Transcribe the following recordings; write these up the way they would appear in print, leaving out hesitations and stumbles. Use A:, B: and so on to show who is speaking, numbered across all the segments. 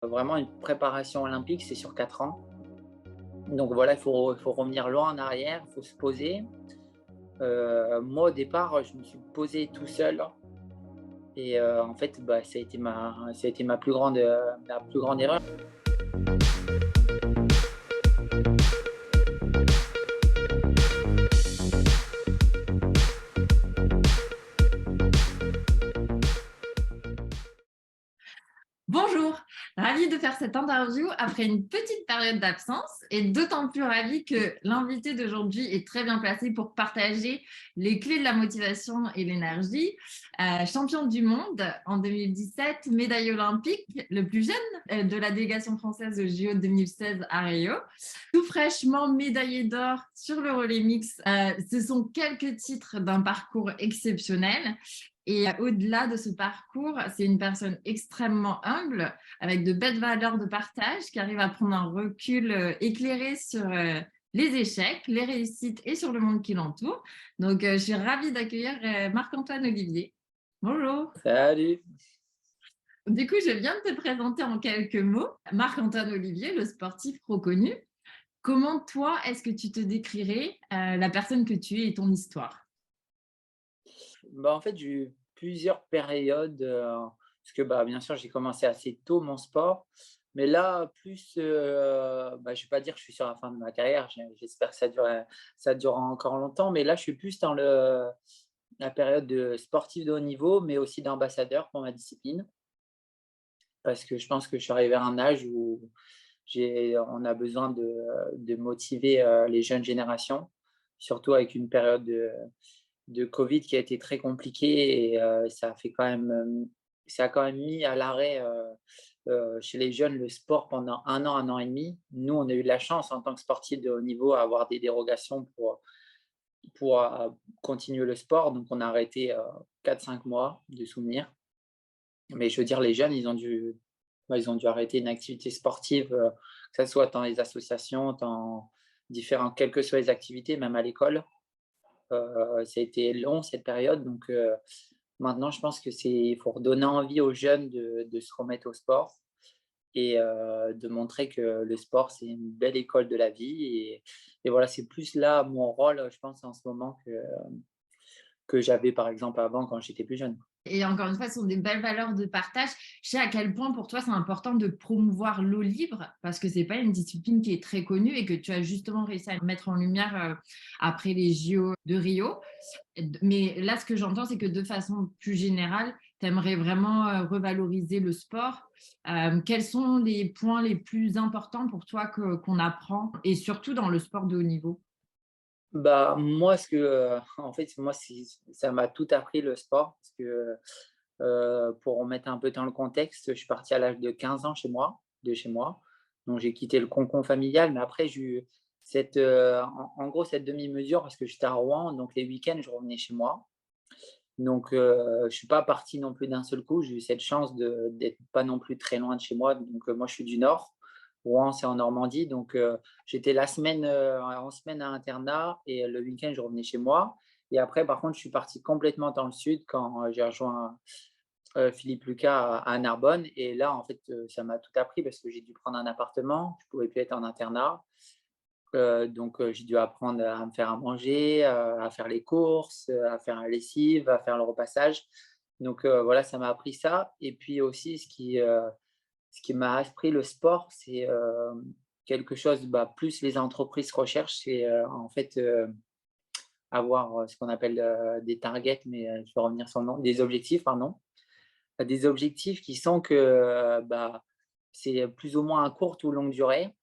A: Vraiment une préparation olympique, c'est sur 4 ans. Donc voilà, il faut revenir loin en arrière, il faut se poser. Moi, au départ, je me suis posé tout seul et en fait, bah, ça a été ma plus grande erreur.
B: Bonjour, ravie de faire cette interview après une petite période d'absence et d'autant plus ravie que l'invité d'aujourd'hui est très bien placé pour partager les clés de la motivation et l'énergie. Champion du monde en 2017, médaille olympique, le plus jeune de la délégation française au JO 2016 à Rio, tout fraîchement médaillé d'or sur le relais mix. Ce sont quelques titres d'un parcours exceptionnel. Et au-delà de ce parcours, c'est une personne extrêmement humble, avec de belles valeurs de partage, qui arrive à prendre un recul éclairé sur les échecs, les réussites et sur le monde qui l'entoure. Donc, je suis ravie d'accueillir Marc-Antoine Olivier. Bonjour.
A: Salut!
B: Du coup, je viens de te présenter en quelques mots. Marc-Antoine Olivier, le sportif reconnu. Comment, toi, est-ce que tu te décrirais la personne que tu es et ton histoire?
A: Bah, en fait, j'ai eu plusieurs périodes, parce que, bah, bien sûr, j'ai commencé assez tôt mon sport, mais là, plus, bah, je vais pas dire que je suis sur la fin de ma carrière, j'espère que ça durera encore longtemps, mais là, je suis plus dans la période de sportif de haut niveau, mais aussi d'ambassadeur pour ma discipline. Parce que je pense que je suis arrivé à un âge où on a besoin de motiver, les jeunes générations, surtout avec une période de covid qui a été très compliquée et ça a quand même mis à l'arrêt, chez les jeunes le sport pendant 1 an et demi. Nous, on a eu de la chance en tant que sportifs de haut niveau à avoir des dérogations pour continuer le sport, donc on a arrêté, 4-5 mois de souvenirs. Mais je veux dire, les jeunes, ils ont dû arrêter une activité sportive, que ça soit dans les associations, dans différents quelles que soient les activités, même à l'école. Ça a été long cette période, donc maintenant je pense que il faut redonner envie aux jeunes de se remettre au sport et de montrer que le sport, c'est une belle école de la vie et voilà, c'est plus là mon rôle, je pense en ce moment que j'avais par exemple avant quand j'étais plus jeune.
B: Et encore une fois, ce sont des belles valeurs de partage. Je sais à quel point pour toi, c'est important de promouvoir l'eau libre parce que c'est pas une discipline qui est très connue et que tu as justement réussi à mettre en lumière après les JO de Rio. Mais là, ce que j'entends, c'est que de façon plus générale, tu aimerais vraiment revaloriser le sport. Quels sont les points les plus importants pour toi qu'on apprend et surtout dans le sport de haut niveau?
A: Bah, moi, en fait, moi, ça m'a tout appris le sport parce que, pour remettre un peu dans le contexte, je suis parti à l'âge de 15 ans chez moi. Donc j'ai quitté le cocon familial, mais après j'ai eu en gros cette demi-mesure parce que j'étais à Rouen, donc les week-ends, je revenais chez moi. Donc je suis pas parti non plus d'un seul coup. J'ai eu cette chance d'être pas non plus très loin de chez moi. Donc moi, je suis du Nord. Rouen, c'est en Normandie. Donc j'étais la semaine, en semaine à internat et le week-end, je revenais chez moi et après, par contre, je suis parti complètement dans le sud quand, j'ai rejoint, Philippe Lucas à Narbonne et là, en fait, ça m'a tout appris parce que j'ai dû prendre un appartement. Je pouvais plus être en internat. Donc j'ai dû apprendre à me faire à manger, à faire les courses, à faire la lessive, à faire le repassage. Donc voilà, ça m'a appris ça et puis aussi ce qui m'a appris le sport, c'est, quelque chose, bah, plus les entreprises recherchent, c'est, en fait, avoir, ce qu'on appelle, des targets, mais je vais revenir sur le nom, des objectifs, pardon. Des objectifs qui sont que, bah, c'est plus ou moins à courte ou longue durée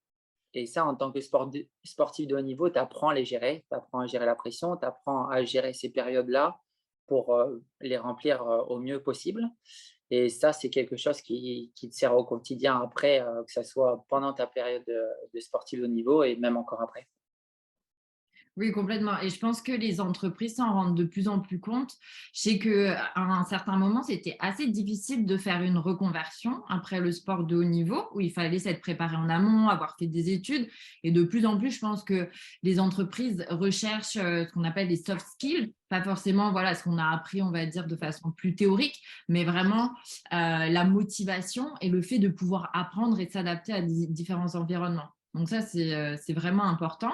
A: et ça, en tant que sportif de haut niveau, tu apprends à les gérer. Tu apprends à gérer la pression, tu apprends à gérer ces périodes-là pour, les remplir, au mieux possible et ça, c'est quelque chose qui te sert au quotidien après, que ça soit pendant ta période, de sportif de haut niveau et même encore après.
B: Oui, complètement. Et je pense que les entreprises s'en rendent de plus en plus compte. Je sais qu'à un certain moment, c'était assez difficile de faire une reconversion après le sport de haut niveau, où il fallait s'être préparé en amont, avoir fait des études. Et de plus en plus, je pense que les entreprises recherchent ce qu'on appelle les soft skills, pas forcément voilà, ce qu'on a appris, on va dire, de façon plus théorique, mais vraiment la motivation et le fait de pouvoir apprendre et de s'adapter à différents environnements. Donc ça, c'est vraiment important.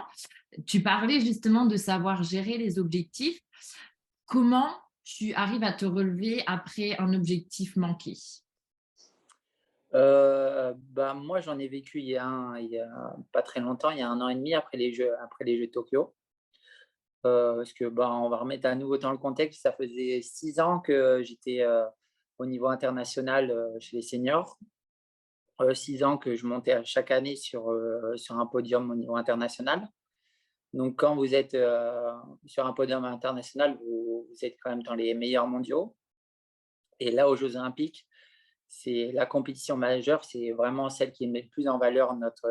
B: Tu parlais justement de savoir gérer les objectifs. Comment tu arrives à te relever après un objectif manqué?
A: Bah, moi, j'en ai vécu il y a pas très longtemps, il y a 1 an et demi après les Jeux de Tokyo. Parce que, bah, on va remettre à nouveau dans le contexte, ça faisait 6 ans que j'étais, au niveau international, chez les seniors. 6 ans que je montais à chaque année sur un podium au niveau international. Donc quand vous êtes, sur un podium international, vous êtes quand même dans les meilleurs mondiaux et là, aux Jeux olympiques, c'est la compétition majeure, c'est vraiment celle qui met le plus en valeur notre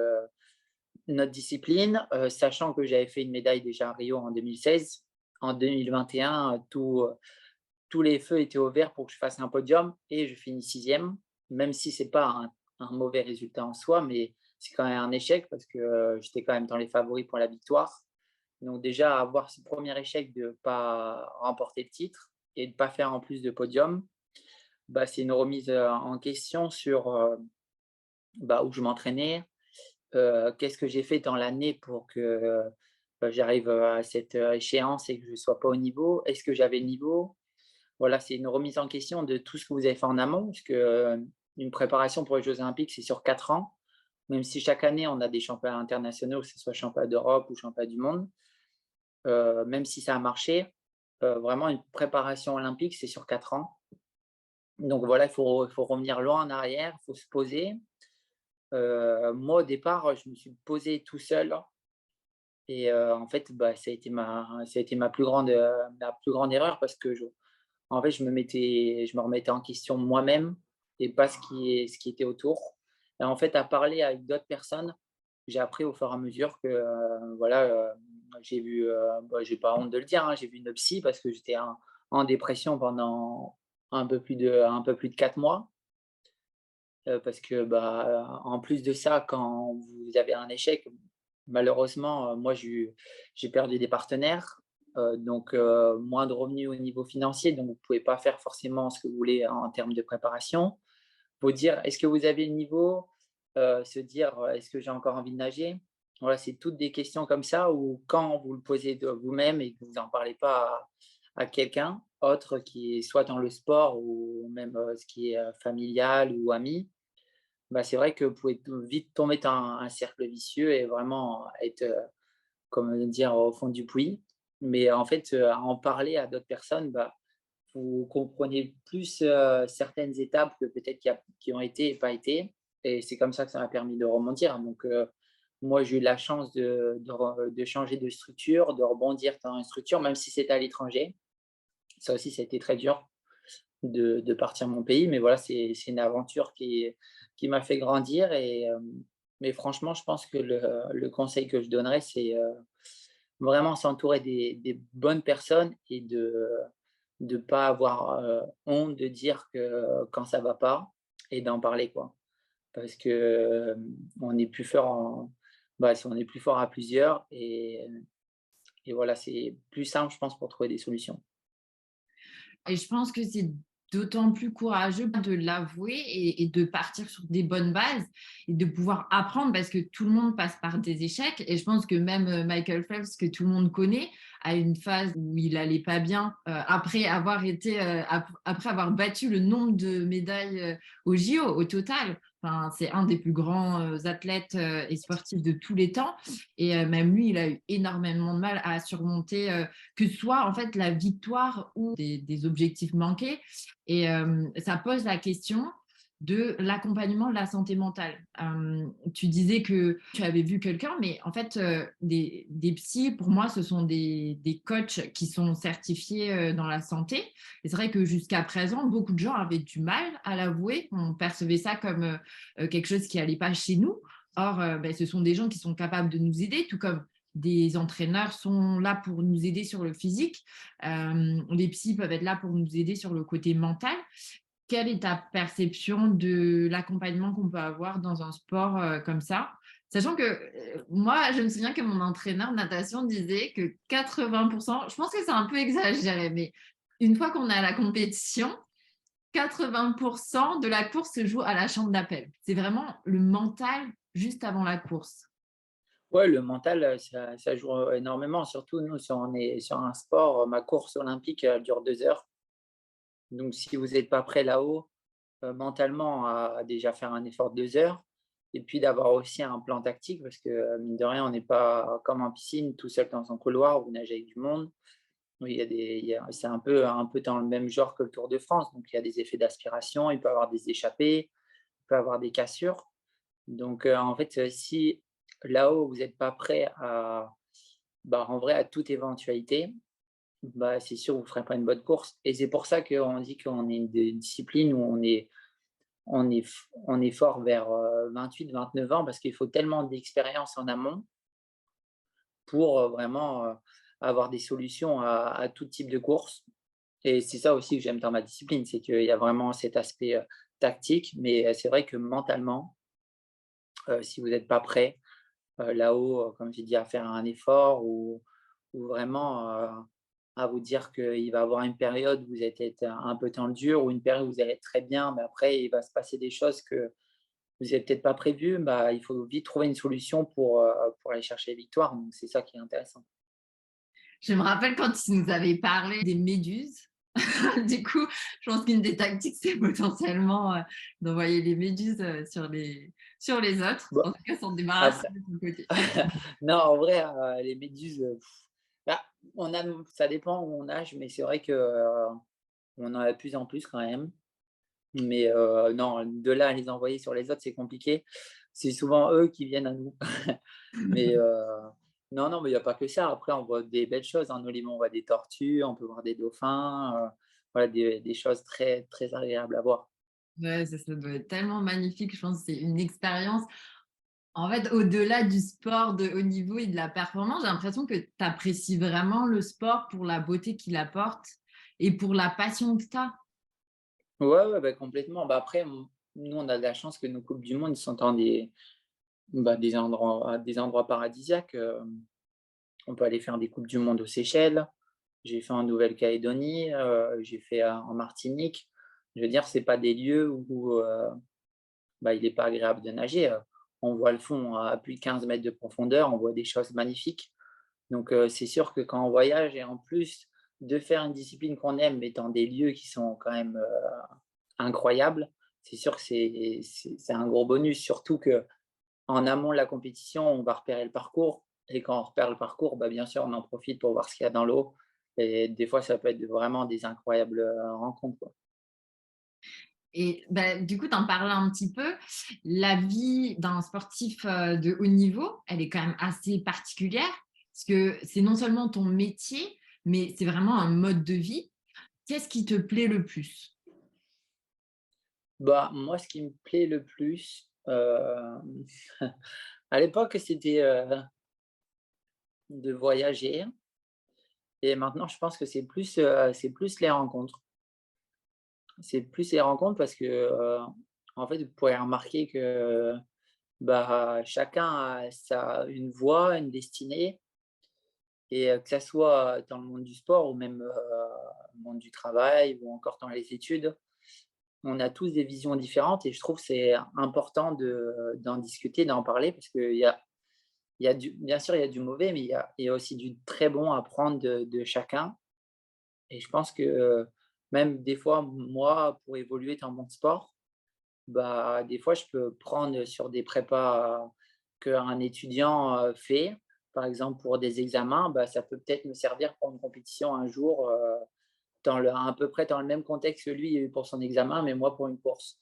A: discipline, sachant que j'avais fait une médaille déjà à Rio en 2016. En 2021, tous les feux étaient au vert pour que je fasse un podium et je finis 6e, même si c'est pas un mauvais résultat en soi, mais c'est quand même un échec parce que, j'étais quand même dans les favoris pour la victoire. Donc déjà avoir ce premier échec de ne pas remporter le titre et de ne pas faire en plus de podium, bah, c'est une remise, en question sur, bah, où je m'entraînais, qu'est-ce que j'ai fait dans l'année pour que, bah, j'arrive, à cette, échéance et que je ne sois pas au niveau? Est-ce que j'avais le niveau? Voilà, c'est une remise en question de tout ce que vous avez fait en amont, parce que, une préparation pour les Jeux olympiques, c'est sur 4 ans. Même si chaque année on a des championnats internationaux, que ce soit championnat d'Europe ou championnat du monde, même si ça a marché, vraiment une préparation olympique, c'est sur 4 ans. Donc voilà, il faut revenir loin en arrière, il faut se poser. Moi, au départ, je me suis posé tout seul et en fait, bah, ça a été ma plus grande erreur parce que en fait, je me remettais en question moi-même et pas ce qui était autour. Et en fait, à parler avec d'autres personnes, j'ai appris au fur et à mesure que, voilà, j'ai vu, bah, j'ai pas honte de le dire, hein, j'ai vu une psy parce que j'étais en dépression pendant un peu plus de 4 mois. Parce que, bah, en plus de ça, quand vous avez un échec, malheureusement, moi j'ai perdu des partenaires, donc moins de revenus au niveau financier, donc vous ne pouvez pas faire forcément ce que vous voulez en termes de préparation. Faut dire: «Est-ce que vous avez le niveau?» Se dire: «Est-ce que j'ai encore envie de nager?» Voilà, c'est toutes des questions comme ça où quand vous le posez de vous-même et que vous en parlez pas à quelqu'un autre qui est soit dans le sport ou même, ce qui est, familial ou ami, bah, c'est vrai que vous pouvez vite tomber dans un cercle vicieux et vraiment être, comme dire, au fond du puits. Mais en fait, à en parler à d'autres personnes, bah, vous comprenez plus, certaines étapes que peut-être qui ont été et pas été et c'est comme ça que ça m'a permis de rebondir. Donc moi, j'ai eu la chance de changer de structure, de rebondir dans une structure, même si c'était à l'étranger. Ça aussi, ça a été très dur de partir de mon pays, mais voilà, c'est une aventure qui m'a fait grandir et mais franchement, je pense que le conseil que je donnerais, c'est, vraiment s'entourer des bonnes personnes et de pas avoir, honte de dire que quand ça va pas et d'en parler, quoi. Parce que, on est plus fort on est plus fort à plusieurs et voilà, c'est plus simple, je pense, pour trouver des solutions.
B: Et je pense que c'est d'autant plus courageux de l'avouer et de partir sur des bonnes bases et de pouvoir apprendre parce que tout le monde passe par des échecs. Et je pense que même Michael Phelps, que tout le monde connaît, a une phase où il allait pas bien après avoir battu le nombre de médailles au JO au total. Enfin, c'est un des plus grands athlètes et sportifs de tous les temps. Et même lui, il a eu énormément de mal à surmonter que ce soit en fait la victoire ou des objectifs manqués. Et ça pose la question de l'accompagnement de la santé mentale. Tu disais que tu avais vu quelqu'un, mais en fait, des psys, pour moi, ce sont des coachs qui sont certifiés dans la santé. Et c'est vrai que jusqu'à présent, beaucoup de gens avaient du mal à l'avouer. On percevait ça comme quelque chose qui n'allait pas chez nous. Or, ben, ce sont des gens qui sont capables de nous aider, tout comme des entraîneurs sont là pour nous aider sur le physique. Les psys peuvent être là pour nous aider sur le côté mental. Quelle est ta perception de l'accompagnement qu'on peut avoir dans un sport comme ça? Sachant que moi, je me souviens que mon entraîneur de natation disait que 80%, je pense que c'est un peu exagéré, mais une fois qu'on est à la compétition, 80% de la course se joue à la chambre d'appel. C'est vraiment le mental juste avant la course.
A: Ouais, le mental, ça joue énormément. Surtout nous, si on est sur un sport, ma course olympique, elle dure 2 heures. Donc si vous êtes pas prêt là-haut, mentalement à déjà faire un effort de 2 heures et puis d'avoir aussi un plan tactique parce que, mine de rien, on n'est pas comme en piscine tout seul dans son couloir, vous nagez avec du monde. Oui, il y a c'est un peu dans le même genre que le Tour de France, donc il y a des effets d'aspiration, il peut y avoir des échappées, il peut y avoir des cassures. Donc, en fait, si là-haut vous êtes pas prêt à, bah, en vrai, à toute éventualité, bah, c'est sûr vous ferez pas une bonne course et c'est pour ça qu'on dit qu'on est une discipline où on est fort vers, 28-29 ans parce qu'il faut tellement d'expérience en amont pour, vraiment, avoir des solutions à tout type de course et c'est ça aussi que j'aime dans ma discipline, c'est qu'il y a vraiment cet aspect, tactique mais, c'est vrai que mentalement, si vous n'êtes pas prêt, là-haut, comme j'ai dit, à faire un effort ou vraiment, à vous dire qu'il va y avoir une période où vous allez être un peu dans le dur ou une période où vous allez être très bien, mais après il va se passer des choses que vous avez peut-être pas prévues, bah, il faut vite trouver une solution pour aller chercher les victoires, donc c'est ça qui est intéressant.
B: Je me rappelle quand tu nous avais parlé des méduses. Du coup, je pense qu'une des tactiques, c'est potentiellement d'envoyer les méduses sur les autres.
A: Bah,
B: En tout cas, s'en débarrasser
A: après
B: de son côté.
A: non, en vrai, les méduses, bah, ça dépend où on nage, mais c'est vrai que, on en a de plus en plus quand même. Mais non, de là à les envoyer sur les autres, c'est compliqué. C'est souvent eux qui viennent à nous. Mais non, non, mais il y a pas que ça. Après, on voit des belles choses. En Olimont, on voit des tortues, on peut voir des dauphins, voilà des choses très, très agréables à voir.
B: Ouais, ça doit être tellement magnifique. Je pense que c'est une expérience. En fait, au-delà du sport de haut niveau et de la performance, j'ai l'impression que tu apprécies vraiment le sport pour la beauté qu'il apporte et pour la passion que tu as.
A: Ouais, ouais, bah, complètement. Bah, après, nous, on a de la chance que nos coupes du monde sont dans des endroits paradisiaques. On peut aller faire des coupes du monde aux Seychelles. J'ai fait en Nouvelle-Calédonie, j'ai fait en Martinique. Je veux dire, c'est pas des lieux où, bah, il est pas agréable de nager, on voit le fond à plus de 15 mètres de profondeur, on voit des choses magnifiques. Donc, c'est sûr que quand on voyage et en plus de faire une discipline qu'on aime, mais dans des lieux qui sont quand même, incroyables, c'est sûr que c'est un gros bonus. Surtout qu'en amont de la compétition, on va repérer le parcours et quand on repère le parcours, bah, bien sûr, on en profite pour voir ce qu'il y a dans l'eau et des fois, ça peut être vraiment des incroyables, rencontres, quoi.
B: Et bah, du coup, tu en parlais un petit peu. La vie d'un sportif de haut niveau, elle est quand même assez particulière parce que c'est non seulement ton métier, mais c'est vraiment un mode de vie. Qu'est-ce qui te plaît le plus?
A: Bah, moi, ce qui me plaît le plus, à l'époque, c'était, de voyager et maintenant, je pense que c'est plus les rencontres. C'est plus les rencontres parce que, en fait, vous pourrez remarquer que, bah, chacun a une voie, une destinée et que ça soit dans le monde du sport ou même, le monde du travail ou encore dans les études, on a tous des visions différentes et je trouve que c'est important d'en discuter, d'en parler parce qu'il y a bien sûr, il y a du mauvais, mais il y a aussi du très bon à prendre de chacun et je pense que, même des fois, moi, pour évoluer dans mon sport, bah, des fois, je peux prendre sur des prépas qu'un étudiant, fait. Par exemple, pour des examens, bah, ça peut peut-être me servir pour une compétition un jour, à peu près dans le même contexte que lui pour son examen, mais moi pour une course.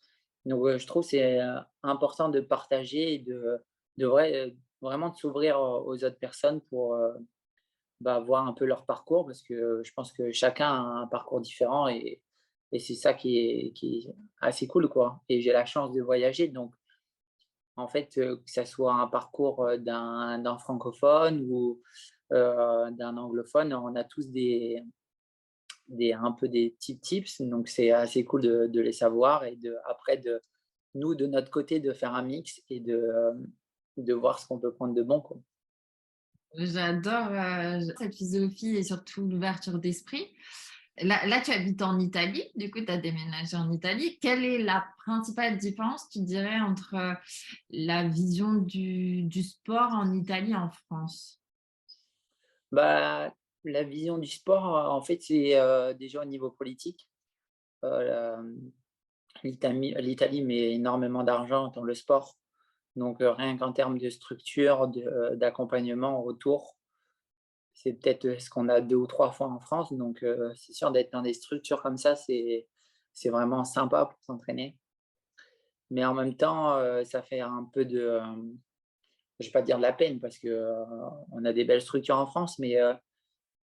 A: Donc, je trouve que c'est, important de partager et vraiment de s'ouvrir aux autres personnes pour, bah, voir un peu leur parcours parce que je pense que chacun a un parcours différent et c'est ça qui est assez cool, quoi et j'ai la chance de voyager donc en fait, que ça soit un parcours, d'un francophone ou, d'un anglophone, on a tous des un peu des petits tips, donc c'est assez cool de les savoir et après nous, de notre côté, de faire un mix et de voir ce qu'on peut prendre de bon, quoi.
B: J'adore, cette philosophie et surtout l'ouverture d'esprit. Là, tu habites en Italie, du coup, tu as déménagé en Italie. Quelle est la principale différence, tu dirais, entre, la vision du sport en Italie et en France?
A: Bah, la vision du sport, en fait, c'est, déjà au niveau politique. La l'Italie met énormément d'argent dans le sport, donc rien qu'en termes de structure, d'accompagnement autour, c'est peut-être, ce qu'on a 2 ou 3 fois en France, donc c'est sûr d'être dans des structures comme ça, c'est vraiment sympa pour s'entraîner. Mais en même temps, ça fait un peu je vais pas dire de la peine parce que, on a des belles structures en France, mais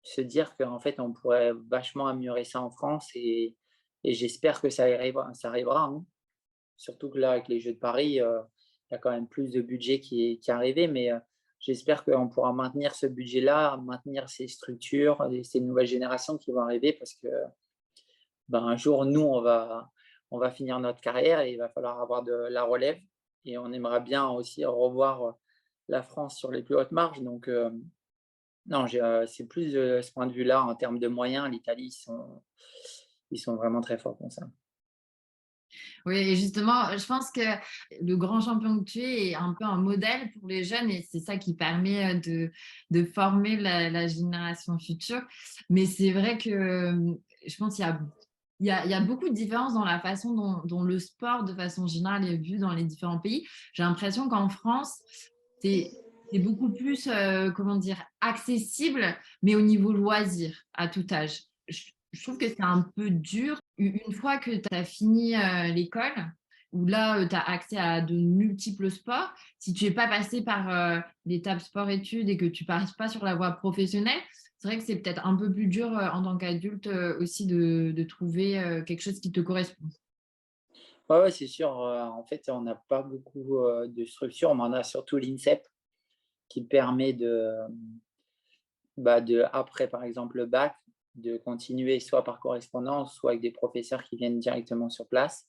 A: se dire qu'en fait, on pourrait vachement améliorer ça en France et j'espère que ça arrivera, hein. Surtout que là, avec les Jeux de Paris, il y a quand même plus de budget qui est arrivé, mais j'espère qu'on pourra maintenir ce budget-là, maintenir ces structures et ces nouvelles générations qui vont arriver parce que, ben, un jour, nous, on va finir notre carrière et il va falloir avoir de la relève et on aimerait bien aussi revoir, la France sur les plus hautes marges donc non, c'est plus de ce point de vue-là, en termes de moyens, l'Italie, ils sont vraiment très forts pour ça.
B: Oui, et justement, je pense que le grand champion que tu es est un peu un modèle pour les jeunes et c'est ça qui permet de former la génération future. Mais c'est vrai que je pense qu'il y a beaucoup de différences dans la façon dont le sport, de façon générale, est vu dans les différents pays. J'ai l'impression qu'en France, c'est c'est beaucoup plus, comment dire, accessible, mais au niveau loisir, à tout âge. Je trouve que c'est un peu dur. Une fois que tu as fini l'école, où là, tu as accès à de multiples sports, si tu n'es pas passé par l'étape sport-études et que tu ne passes pas sur la voie professionnelle, c'est vrai que c'est peut-être un peu plus dur en tant qu'adulte aussi de trouver quelque chose qui te correspond.
A: Ouais, ouais, c'est sûr, en fait, on n'a pas beaucoup, de structures, mais on a surtout l'INSEP qui permet après, par exemple, le bac, de continuer soit par correspondance, soit avec des professeurs qui viennent directement sur place.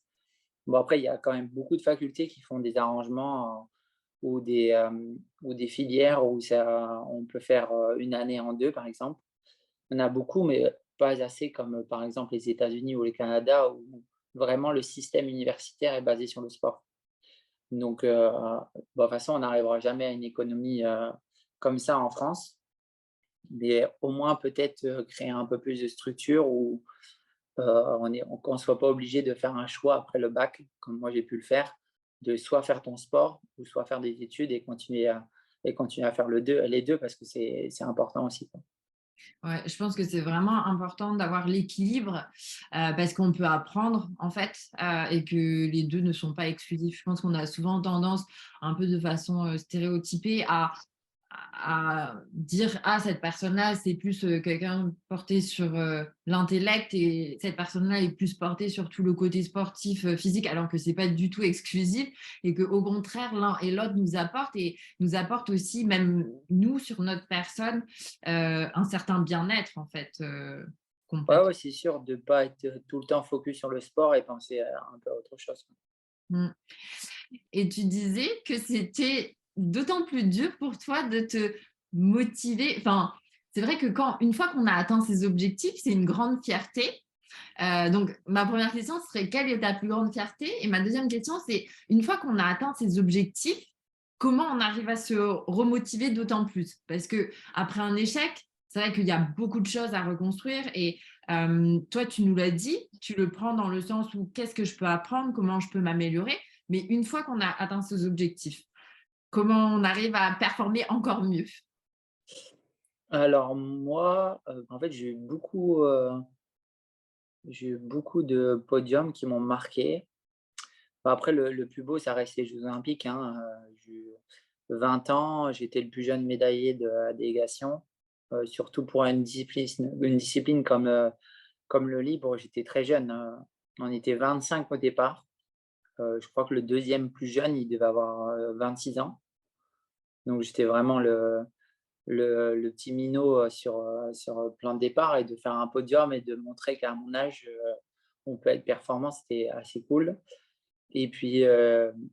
A: Bon, après, il y a quand même beaucoup de facultés qui font des arrangements, ou des filières où on peut faire, une année en 2, par exemple. Il y en a beaucoup, mais pas assez comme, par exemple, les États-Unis ou le Canada où vraiment le système universitaire est basé sur le sport. Donc de toute façon, on n'arrivera jamais à une économie, comme ça en France, mais au moins peut-être, créer un peu plus de structure où, qu'on ne soit pas obligé de faire un choix après le bac, comme moi j'ai pu le faire, de soit faire ton sport ou soit faire des études et continuer à faire les 2 parce que c'est important aussi, quoi.
B: Ouais, je pense que c'est vraiment important d'avoir l'équilibre parce qu'on peut apprendre en fait et que les deux ne sont pas exclusifs. Je pense qu'on a souvent tendance, un peu de façon stéréotypée, à dire ah cette personne-là c'est plus quelqu'un porté sur l'intellect et cette personne-là est plus portée sur tout le côté sportif physique alors que c'est pas du tout exclusif et que au contraire l'un et l'autre nous apportent et nous apportent aussi même nous sur notre personne un certain bien-être en fait
A: Ouais,
B: complètement.
A: ouais, c'est sûr de ne pas être, tout le temps focus sur le sport et penser à un peu à autre chose, quoi.
B: Mm. Et tu disais que c'était d'autant plus dur pour toi de te motiver. Enfin, c'est vrai que une fois qu'on a atteint ses objectifs, c'est une grande fierté. Donc, ma première question serait quelle est ta plus grande fierté? Et ma deuxième question, c'est une fois qu'on a atteint ses objectifs, comment on arrive à se remotiver d'autant plus? Parce que après un échec, c'est vrai qu'il y a beaucoup de choses à reconstruire et toi, tu nous l'as dit, tu le prends dans le sens où qu'est-ce que je peux apprendre, comment je peux m'améliorer. Mais une fois qu'on a atteint ces objectifs, comment on arrive à performer encore mieux?
A: Alors moi, en fait, j'ai eu beaucoup de podiums qui m'ont marqué. Bah, après le plus beau, ça reste les Jeux olympiques, hein, j'ai eu 20 ans, j'étais le plus jeune médaillé de la délégation, surtout pour une discipline comme le libre, j'étais très jeune, on était 25 au départ Je crois que le deuxième plus jeune, il devait avoir 26 ans. Donc j'étais vraiment le petit minot sur plein de départs, et de faire un podium et de montrer qu'à mon âge, on peut être performant, c'était assez cool. Et puis,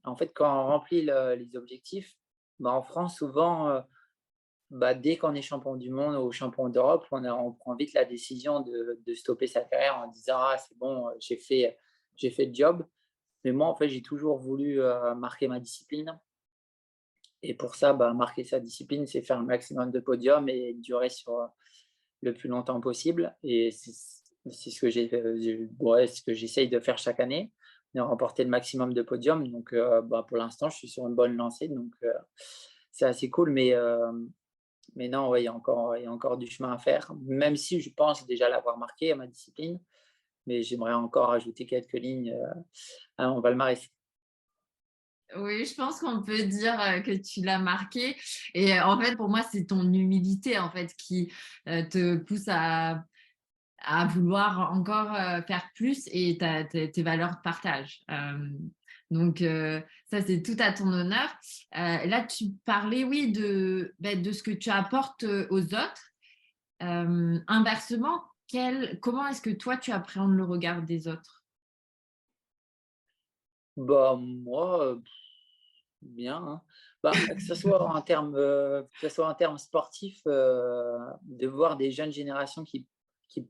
A: en fait, quand on remplit les objectifs, bah, en France, souvent, bah, dès qu'on est champion du monde ou champion d'Europe, on prend vite la décision de stopper sa carrière en disant: «Ah, c'est bon, j'ai fait le job». Mais moi, en fait, j'ai toujours voulu marquer ma discipline. Et pour ça, bah, marquer sa discipline, c'est faire un maximum de podiums et durer sur le plus longtemps possible. Et c'est ce que ouais, ce que j'essaye de faire chaque année, de remporter le maximum de podiums. Donc, bah, pour l'instant, je suis sur une bonne lancée, donc c'est assez cool. Mais non, ouais, il y a encore du chemin à faire, même si je pense déjà l'avoir marqué à ma discipline, mais j'aimerais encore ajouter quelques lignes à mon palmarès.
B: Oui, je pense qu'on peut dire, que tu l'as marqué et en fait, pour moi, c'est ton humilité, en fait, qui, te pousse à vouloir encore, faire plus et tes valeurs de partage. Donc ça, c'est tout à ton honneur. Là, tu parlais, oui, de ce que tu apportes, aux autres. Inversement, comment est-ce que toi, tu appréhendes le regard des autres?
A: Bah, moi, bien, hein. Bah, que ce soit en termes sportifs, de voir des jeunes générations qui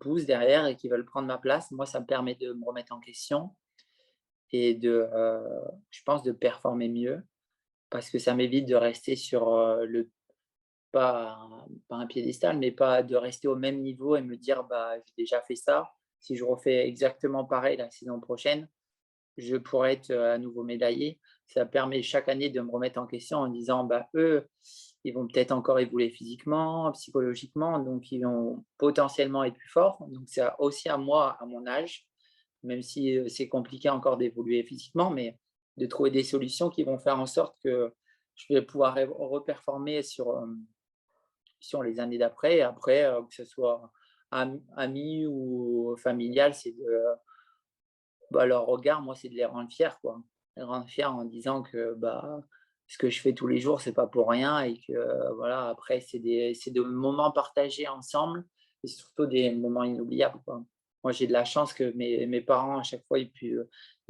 A: poussent derrière et qui veulent prendre ma place, moi, ça me permet de me remettre en question et je pense, de performer mieux, parce que ça m'évite de rester sur, pas un piédestal, mais pas de rester au même niveau et me dire: «Bah, j'ai déjà fait ça. Si je refais exactement pareil la saison prochaine, je pourrais être, à nouveau médaillé». Ça permet chaque année de me remettre en question en disant: «Bah, eux, ils vont peut-être encore évoluer physiquement, psychologiquement, donc ils vont potentiellement être plus forts». Donc c'est aussi à moi, à mon âge, même si, c'est compliqué encore d'évoluer physiquement, mais de trouver des solutions qui vont faire en sorte que je vais pouvoir reperformer sur les années d'après. Et après, que ce soit amis ou familial, c'est bah, leur regard, moi, c'est de les rendre fiers, quoi. Les rendre fiers en disant que, bah, ce que je fais tous les jours, c'est pas pour rien, et que, voilà, après, c'est des moments partagés ensemble, et surtout des moments inoubliables, quoi. Moi, j'ai de la chance que mes parents, à chaque fois, ils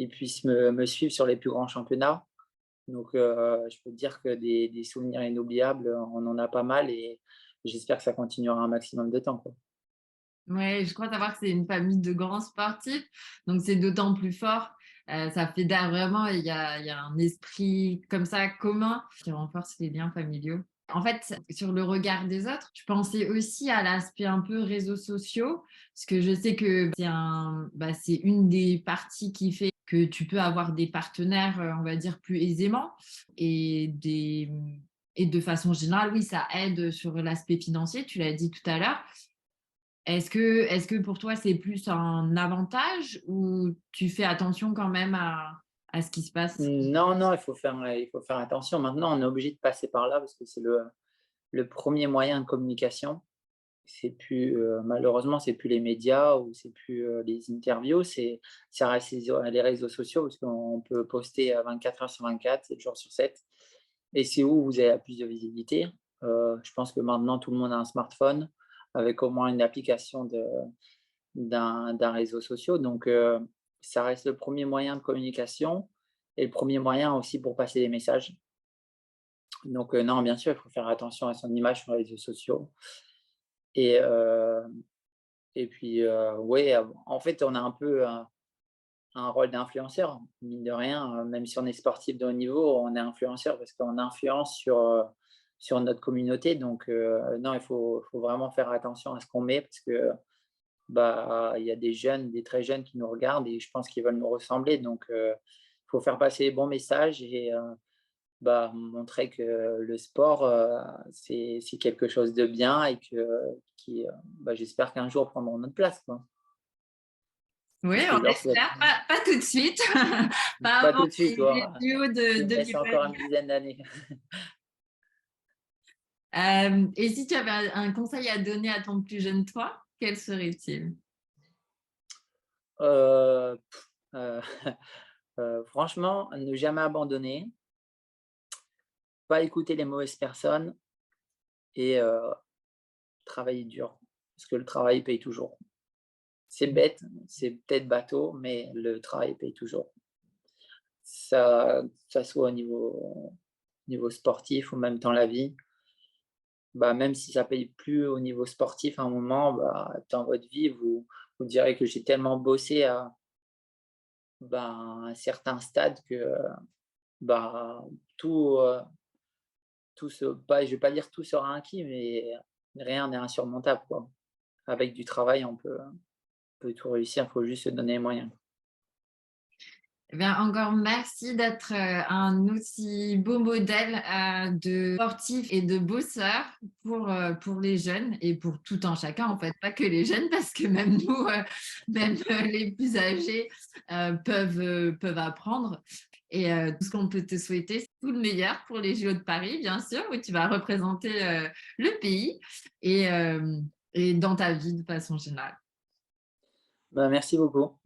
A: puissent me suivre sur les plus grands championnats. Donc, je peux te dire que des souvenirs inoubliables, on en a pas mal, et j'espère que ça continuera un maximum de temps, quoi.
B: Ouais, je crois savoir que c'est une famille de grands sportifs, donc c'est d'autant plus fort. Ça fédère vraiment, il y a un esprit comme ça commun qui renforce les liens familiaux. En fait, sur le regard des autres, je pensais aussi à l'aspect un peu réseaux sociaux, parce que je sais que c'est une des parties qui fait que tu peux avoir des partenaires, on va dire, plus aisément et et de façon générale, oui, ça aide sur l'aspect financier, tu l'as dit tout à l'heure. Est-ce que pour toi, c'est plus un avantage ou tu fais attention quand même à ce qui se passe?
A: Non, non, il faut faire attention. Maintenant, on est obligé de passer par là parce que c'est le premier moyen de communication. C'est plus, malheureusement, c'est plus les médias, ou c'est plus, les interviews, ça reste les réseaux sociaux, parce qu'on peut poster, 24 heures sur 24, 7 jours sur 7, et c'est où vous avez la plus de visibilité. Je pense que maintenant tout le monde a un smartphone avec au moins une application d'un réseau social, donc ça reste le premier moyen de communication et le premier moyen aussi pour passer des messages. Donc non, bien sûr, il faut faire attention à son image sur les réseaux sociaux. Et heu et puis, ouais, en fait, on a un peu un rôle d'influenceur, mine de rien, même si on est sportif de haut niveau, on est influenceur parce qu'on influence sur notre communauté. Donc, non, il faut vraiment faire attention à ce qu'on met, parce que, bah, il y a des jeunes, des très jeunes qui nous regardent, et je pense qu'ils veulent nous ressembler. Donc, il faut faire passer les bons messages, et bah, montrer que le sport, c'est quelque chose de bien, et bah, j'espère qu'un jour prendront notre place, quoi. C'est
B: Oui,
A: ce que
B: on
A: je leur souhaite.
B: espère, pas tout de suite, pas
A: Pas
B: avant
A: tout de suite,
B: les
A: toi.
B: JO
A: Il
B: de
A: me laisse encore une
B: Limoges.
A: dizaine d'années.
B: Et si tu avais un conseil à donner à ton plus jeune toi, quel serait-il?
A: Heu, heu, Franchement, ne jamais abandonner, pas écouter les mauvaises personnes et travailler dur, parce que le travail paye toujours. C'est bête, c'est peut-être bateau, mais le travail paye toujours. Ça soit au niveau sportif ou même dans la vie, bah, même si ça paye plus au niveau sportif à un moment, bah, dans votre vie, vous direz que j'ai tellement bossé à, bah, un certain stade que, bah, tout, tout se pas je vais pas dire tout sera acquis, mais rien n'est insurmontable, quoi. Avec du travail, on peut tout réussir, il faut juste se donner les moyens.
B: Eh bien, encore merci d'être un aussi beau modèle de sportif et de bosseur pour les jeunes et pour tout un chacun, en fait, pas que les jeunes, parce que même nous, même les plus âgés, peuvent apprendre. Et tout ce qu'on peut te souhaiter, c'est tout le meilleur pour les JO de Paris, bien sûr, où tu vas représenter le pays et, euh, et dans ta vie de façon générale.
A: Bah, merci beaucoup.